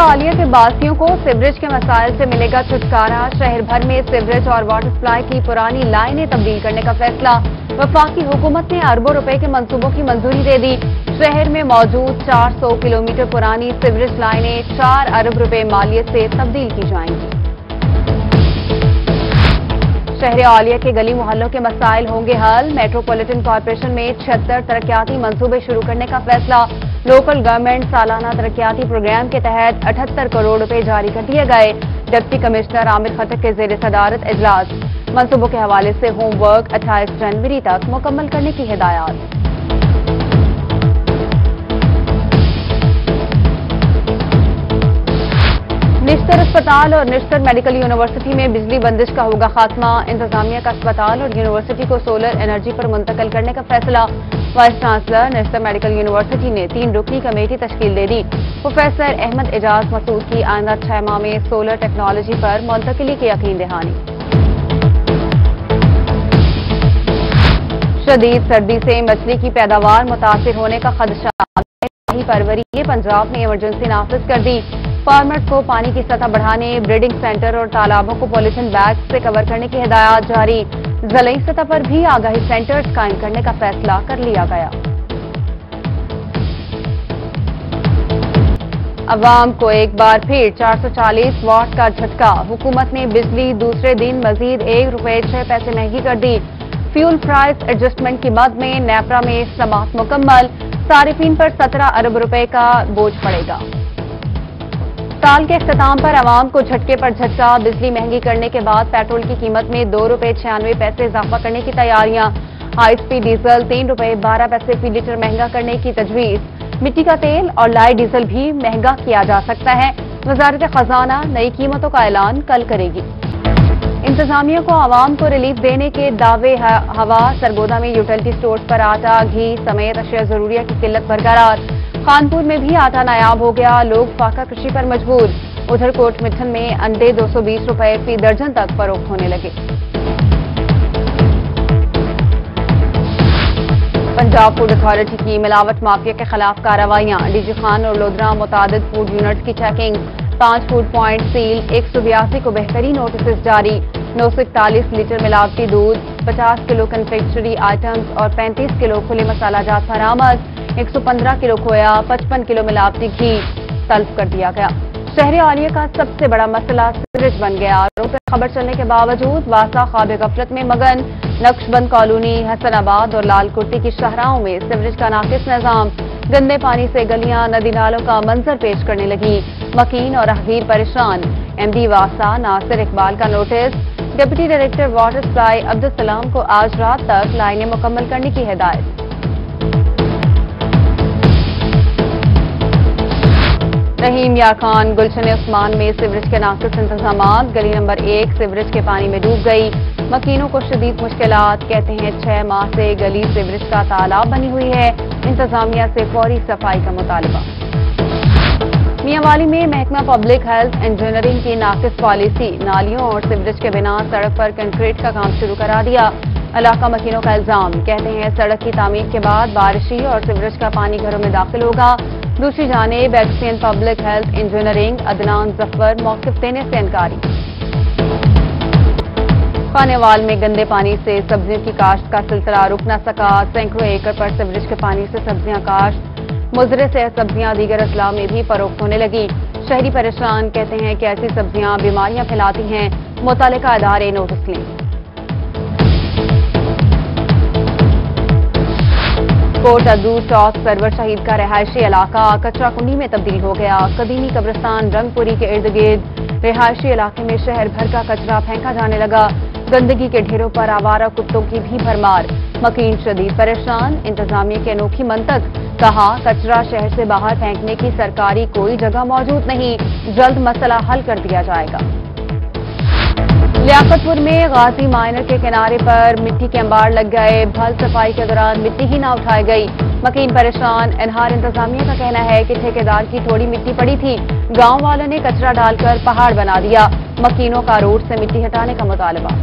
عالیہ کے باسیوں کو سیوریج کے مسائل سے ملے گا چھٹکارا۔ شہر بھر میں سیوریج اور واٹر سپلائی کی پرانی لائنیں تبدیل کرنے کا فیصلہ۔ وفاقی حکومت نے اربوں روپے کے منصوبوں کی منظوری دے دی۔ شہر میں موجود 400 کلومیٹر پرانی سیوریج لائنیں 4 ارب روپے مالیت سے تبدیل کی جائیں گی۔ شہر عالیہ کے گلی محلوں کے مسائل ہوں گے حل۔ میٹروپولیٹن کارپوریشن میں 76 ترقیاتی منصوبے شروع کرنے کا فیصلہ۔ لوکل گورنمنٹ سالانہ ترقیاتی پروگرام کے تحت 78 کروڑ روپے جاری کر دیے گئے۔ ڈپٹی کمشنر عامر خٹک کے زیر صدارت اجلاس۔ منصوبوں کے حوالے سے ہوم ورک 28 جنوری تک مکمل کرنے کی ہدایات۔ نشتر اسپتال اور نشتر میڈیکل یونیورسٹی میں بجلی بندش کا ہوگا خاتمہ۔ انتظامیہ کا اسپتال اور یونیورسٹی کو سولر انرجی پر منتقل کرنے کا فیصلہ۔ وائس چانسلر نشتر میڈیکل یونیورسٹی نے 3 رکنی کمیٹی تشکیل دے دی۔ پروفیسر احمد اعجاز مسعود کی آئندہ 6 ماہ میں سولر ٹیکنالوجی پر منتقلی کی یقین دہانی۔ شدید سردی سے مچھلی کی پیداوار متاثر ہونے کا خدشہ۔ ماہی پروری پنجاب نے ایمرجنسی نافذ کر دی۔ فارمرز کو پانی کی سطح بڑھانے، بریڈنگ سینٹر اور تالابوں کو پولیتھین بیگ سے کور کرنے کی ہدایات جاری۔ ضلعی سطح پر بھی آگاہی سینٹرز قائم کرنے کا فیصلہ کر لیا گیا۔ عوام کو ایک بار پھر 440 واٹ کا جھٹکا۔ حکومت نے بجلی دوسرے دن مزید 1 روپے 6 پیسے مہنگی کر دی۔ فیول پرائس ایڈجسٹمنٹ کی مد میں نیپرا میں سماعت مکمل۔ صارفین پر 17 ارب روپے کا بوجھ پڑے گا۔ سال کے اختتام پر عوام کو جھٹکے پر جھٹکا۔ بجلی مہنگی کرنے کے بعد پیٹرول کی قیمت میں 2 روپے 96 پیسے اضافہ کرنے کی تیاریاں۔ ہائی سپیڈ ڈیزل 3 روپے 12 پیسے فی لیٹر مہنگا کرنے کی تجویز۔ مٹی کا تیل اور لائٹ ڈیزل بھی مہنگا کیا جا سکتا ہے۔ وزارت خزانہ نئی قیمتوں کا اعلان کل کرے گی۔ انتظامیہ کو عوام کو ریلیف دینے کے دعوے ہوا۔ سرگودا میں یوٹیلٹی سٹورز پر آٹا، گھی سمیت اشیاء ضروریہ کی قلت برقرار۔ خانپور میں بھی آٹا نایاب ہو گیا، لوگ فاقہ کشی پر مجبور۔ ادھر کوٹ مٹھن میں انڈے 220 روپے فی درجن تک فروخت ہونے لگے۔ پنجاب فوڈ اتھارٹی کی ملاوٹ مافیا کے خلاف کارروائیاں۔ ڈی جی خان اور لودھرا متعدد فوڈ یونٹس کی چیکنگ۔ 5 فوڈ پوائنٹ سیل، 182 کو بہترین نوٹسز جاری۔ 941 لیٹر ملاوٹی دودھ، 50 کلو کنفیکشنری آئٹمز اور 35 کلو کھلے مسالہ جات برآمد۔ 115 کلو کھویا، 55 کلو ملاوٹی گھی طلب کر دیا گیا۔ شہر عالیہ کا سب سے بڑا مسئلہ سیوریج بن گیا۔ روز خبر چلنے کے باوجود واسا خواب غفلت میں مگن۔ نقش بند کالونی، حسن آباد اور لال کوٹی کی شاہراہوں میں سیوریج کا ناقص نظام۔ گندے پانی سے گلیاں ندی نالوں کا منظر پیش کرنے لگی۔ مکین اور راہگیر پریشان۔ ایم ڈی واسا ناصر اقبال کا notice. Deputy director water supply Abdussalam کو آج رات تک لائنیں مکمل کرنے کی ہدایت۔ رحیم یار خان گلشن عثمان میں سیوریج کے ناقص انتظامات۔ گلی نمبر 1 سیوریج کے پانی میں ڈوب گئی۔ مکینوں کو شدید مشکلات، کہتے ہیں 6 ماہ سے گلی سیوریج کا تالاب بنی ہوئی ہے۔ انتظامیہ سے فوری صفائی کا مطالبہ۔ میاں والی میں محکمہ پبلک ہیلتھ انجینئرنگ کی ناقص پالیسی۔ نالیوں اور سیوریج کے بنا سڑک پر کنکریٹ کا کام شروع کرا دیا۔ علاقہ مکینوں کا الزام، کہتے ہیں سڑک کی تعمیر کے بعد بارشی اور سیوریج کا پانی گھروں میں داخل ہوگا۔ دوسری جانب XEN public health engineering Adnan Zafar موقف دینے سے انکاری۔ خانیوال میں گندے پانی سے سبزیوں کی کاشت کا سلسلہ رک نہ سکا۔ سینکڑوں ایکڑ پر سیوریج کے پانی سے سبزیاں کاشت۔ مضر صحت سبزیاں دیگر اضلاع میں بھی فروخت ہونے لگی۔ شہری پریشان، کہتے ہیں کہ ایسی سبزیاں بیماریاں پھیلاتی ہیں۔ متعلقہ ادارے نوٹس لیں۔ کوٹ ادو چوک سرور شہید کا رہائشی علاقہ کچرا کنڈی میں تبدیل ہو گیا۔ قدیمی قبرستان رنگ پوری کے ارد گرد رہائشی علاقے میں شہر بھر کا کچرا پھینکا جانے لگا۔ گندگی کے ڈھیروں پر آوارہ کتوں کی بھی بھرمار۔ مکین شدید پریشان، انتظامیہ کی انوکھی منطق، کہا کچرا شہر سے باہر پھینکنے کی سرکاری کوئی جگہ موجود نہیں، جلد مسئلہ حل کر دیا جائے گا۔ لیاقت پور میں غازی مائنر کے کنارے پر مٹی کے انبار لگ گئے۔ بھل صفائی کے دوران مٹی ہی نہ اٹھائی گئی، مکین پریشان۔ انہار انتظامیہ کا کہنا ہے کہ ٹھیکیدار کی تھوڑی مٹی پڑی تھی، گاؤں والوں نے کچرا ڈال کر پہاڑ بنا دیا۔ مکینوں کا روڈ سے مٹی ہٹانے کا مطالبہ۔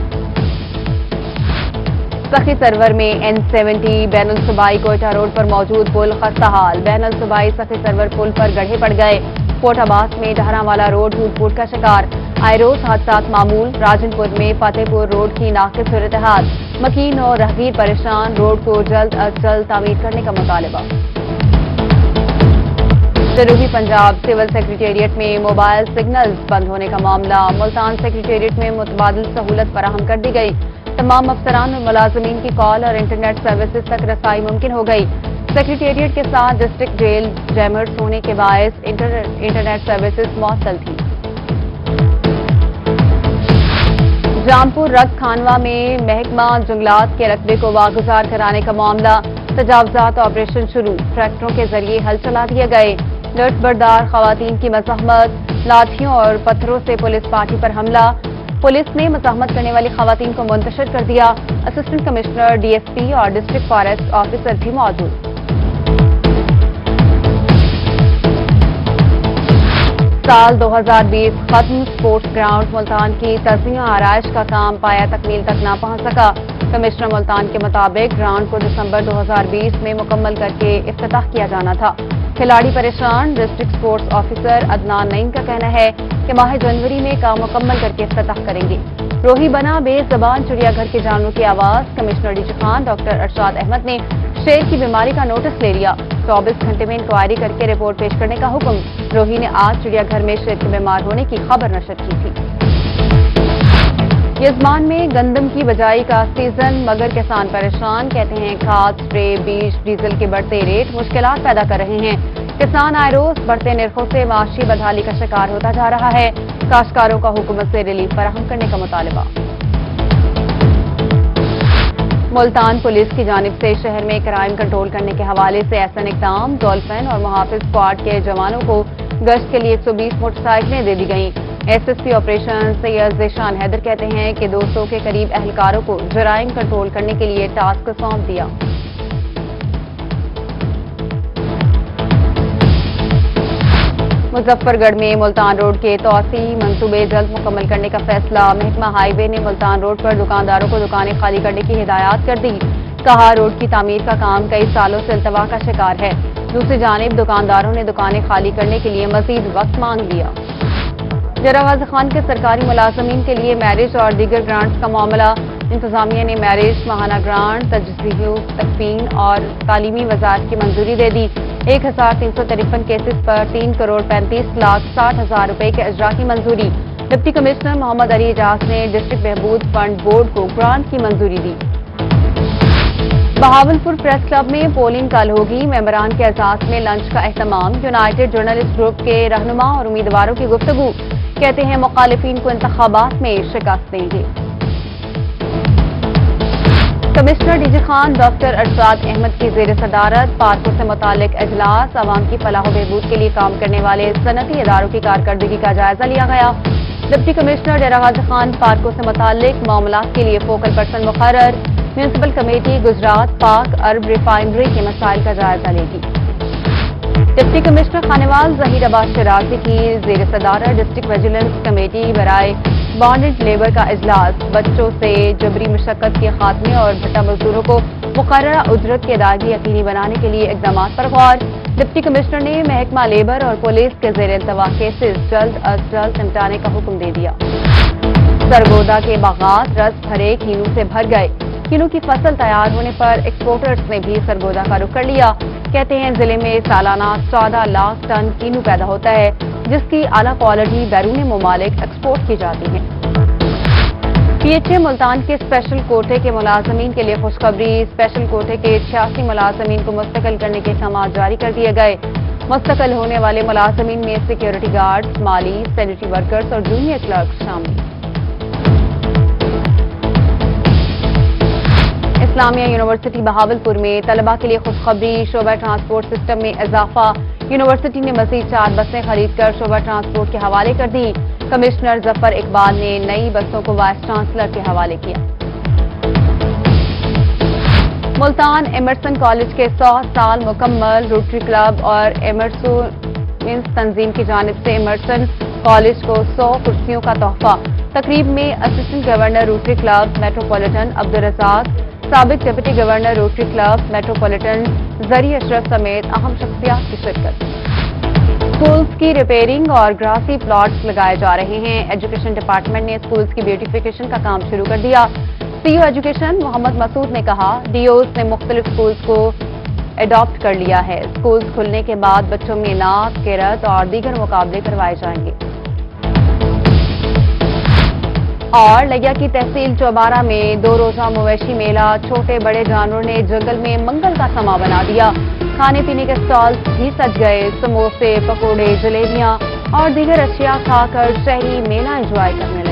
سخی سرور میں N70 بین الصوبائی کوئٹہ روڈ پر موجود پل خستہ حال۔ بین الصوبائی سخی سرور پل پر گڑھے پڑ گئے۔ कोट आबाद में जहरांवाला रोड टूट-फूट का शिकार। आए रोज हादसात मामूल। राजनपुर में फतेहपुर रोड की नाकिस सूरत-ए-हाल। मकीन और राहगीर परेशान। रोड को जल्द अज जल्द तामीर करने का मुतालबा। जनूबी पंजाब सिविल सेक्रेटेरिएट में मोबाइल सिग्नल्स बंद होने का मामला। मुल्तान सेक्रेटेरिएट में मुतबादिल सहूलत फराहम कर दी गई। तमाम अफसरान और मुलाजमीन की कॉल और इंटरनेट सर्विसेज तक रसाई मुमकिन हो गई। सेक्रेटेरिएट के साथ डिस्ट्रिक्ट जेल जैमर्स होने के बायस इंटरनेट सर्विसेज मअतल थी। जामपुर रग खानवा में महकमा जंगलात के रकबे को वागुजार कराने का मामला। तजावजात ऑपरेशन शुरू। ट्रैक्टरों के जरिए हल चला दिए गए। लुटबरदार खवातीन की मज़ाहमत। लाठियों और पत्थरों से पुलिस पार्टी पर हमला। पुलिस ने मज़ाहमत करने वाली खवातीन को मुंतशिर कर दिया। असिस्टेंट कमिश्नर, डीएसपी और डिस्ट्रिक्ट फॉरेस्ट ऑफिसर भी मौजूद। साल 2020 खत्म। स्पोर्ट्स ग्राउंड मुल्तान की तज़्ज़िया आराइश का काम पाया तकमील तक ना पहुंच सका। कमिश्नर मुल्तान के मुताबिक ग्राउंड को दिसंबर 2020 में मुकम्मल करके इफ्तिताह किया जाना था। खिलाड़ी परेशान। District sports officer Adnan Naeem का कहना है कि माह जनवरी में काम मुकम्मल करके इफ्तिताह करेंगे। रोही बना बेज़बान चिड़ियाघर के जानवरों की आवाज। कमिश्नर डीजी खान डॉक्टर अरशाद अहमद ने शेर की बीमारी का नोटिस ले लिया। 24 घंटे में इंक्वायरी करके रिपोर्ट पेश करने का हुक्म। रोही ने आज चिड़ियाघर में शेर के बीमार होने की खबर नशर की थी। यजमान में गंदम की बजाई का सीजन मगर किसान परेशान। कहते हैं खाद, स्प्रे, बीज, डीजल के बढ़ते रेट मुश्किलात पैदा कर रहे हैं। किसान आए रोज बढ़ते निर्खों से माशी बदहाली का शिकार होता जा रहा है। काश्तकारों का हुकूमत से रिलीफ फराहम करने का मुतालबा। मुल्तान पुलिस की जानिब से शहर में क्राइम कंट्रोल करने के हवाले से एहसन इक़दाम। डॉल्फिन और मुहाफिज स्क्वाड के जवानों को गश्त के लिए 120 मोटरसाइकिलें दे दी गईं। एसएसपी ऑपरेशन सैयद ज़ीशान हैदर कहते हैं कि 200 के करीब एहलकारों को जराइम कंट्रोल करने के लिए टास्क सौंप दिया। मुजफ्फरगढ़ में मुल्तान रोड के तोसी मंसूबे जल्द मुकम्मल करने का फैसला। महकमा हाईवे ने मुल्तान रोड पर दुकानदारों को दुकानें खाली करने की हिदायत कर दी। कहा रोड की तामीर का काम कई सालों से इल्तवा का शिकार है। दूसरी जानिब दुकानदारों ने दुकानें खाली करने के लिए मजीद वक्त मांग लिया। जरा गाजी खान के सरकारी मुलाजमीन के लिए मैरिज और दीगर ग्रांट्स का मामला। इंतजामिया ने मैरिज, माहाना ग्रांट, तजज़ीह, तकफीन और तालीमी वज़ारत की मंजूरी दे दी। 1353 केसेस पर 3,35,60,000 रुपए के अजरा की मंजूरी। डिप्टी कमिश्नर मोहम्मद अली एजाज ने डिस्ट्रिक्ट बहबूद फंड बोर्ड को ग्रांट की मंजूरी दी। बहावलपुर प्रेस क्लब में पोलिंग कल होगी। मेंबरान के एजाज में लंच का एहतमाम। यूनाइटेड जर्नलिस्ट ग्रुप के रहनुमा और उम्मीदवारों की गुफ्तगू। कहते हैं मुखालिफिन को इंतखाबात में शिकस्त देंगे। कमिश्नर डीजी खान डॉक्टर अरशाद अहमद की ज़ेर सदारत पार्कों से मुतालिक इजलास। आवाम की फलाह बहबूद के लिए काम करने वाले सनती इदारों की कारकर्दगी का जायजा लिया गया। डिप्टी कमिश्नर डेरा गाजी खान पार्कों से मुतालिक मामलात के लिए फोकल पर्सन मुकर्रर। Municipal committee Gujrat Pak Arab refinery के मसाइल का जायजा लेगी। डिप्टी कमिश्नर खानेवाल ज़हीर अब्बास शराजी की ज़ेर सदारत डिस्ट्रिक्ट विजिलेंस कमेटी बराए बॉन्डेड लेबर का इजलास। बच्चों से जबरी मुशक्कत के खात्मे और भट्टा मजदूरों को मुकर्ररा उजरत की अदायगी यकीनी बनाने के लिए इक़दाम पर गौर। डिप्टी कमिश्नर ने महकमा लेबर और पुलिस के ज़ेर इल्तवा केसेस जल्द अज जल्द निपटाने का हुक्म दे दिया। सरगोदा के बागात रस भरे कीनू से भर गए। कीनू की फसल तैयार होने पर एक्सपोर्टर्स ने भी सरगोदा का रुख कर लिया। कहते हैं जिले में सालाना 14 लाख टन कीनू पैदा होता है, जिसकी आला क्वालिटी बैरून ममालिक एक्सपोर्ट की जाती है। पीएचए मुल्तान के स्पेशल कोटे के मुलाजमीन के लिए खुशखबरी। स्पेशल कोटे के 86 मुलाजमीन को मुस्तकिल करने के अहकाम जारी कर दिए गए। मुस्तकिल होने वाले मुलाजमीन में सिक्योरिटी गार्ड्स, माली, सैनिटरी वर्कर्स और जूनियर क्लर्क शामिल। इस्लामिया यूनिवर्सिटी बहावलपुर में तलबा के लिए खुशखबरी। शोबा ट्रांसपोर्ट सिस्टम में इजाफा। यूनिवर्सिटी ने मजीद 4 बसें खरीदकर शोबा ट्रांसपोर्ट के हवाले कर दी। कमिश्नर जफर इकबाल ने नई बसों को वाइस चांसलर के हवाले किया। मुल्तान एमरसन कॉलेज के 100 साल मुकम्मल। रोटरी क्लब और एमरसन तंजीम की जानिब से एमरसन कॉलेज को 100 कुर्सियों का तोहफा। तकरीब में assistant governor Rotary Club Metropolitan Abdul Razzaq, साबिक deputy governor Rotary Club Metropolitan Zari Ashraf समेत अहम शख्सियात की शिरकत। स्कूल्स की रिपेयरिंग और ग्रासी प्लॉट्स लगाए जा रहे हैं। एजुकेशन डिपार्टमेंट ने स्कूल्स की ब्यूटिफिकेशन का काम शुरू कर दिया। सीईओ एजुकेशन मोहम्मद मसूद ने कहा, डीओज ने मुख्तलिफ स्कूल्स को एडॉप्ट कर लिया है। स्कूल्स खुलने के बाद बच्चों में नात, किरत और दीगर मुकाबले करवाए जाएंगे। और लिया की तहसील चौबारा में 2 रोजा मवेशी मेला, छोटे बड़े जानवरों ने जंगल में मंगल का समा बना दिया। खाने पीने के स्टॉल्स भी सज गए। समोसे, पकोड़े, जलेबियां और दीगर अशिया खाकर शहरी मेला एंजॉय करने लगे।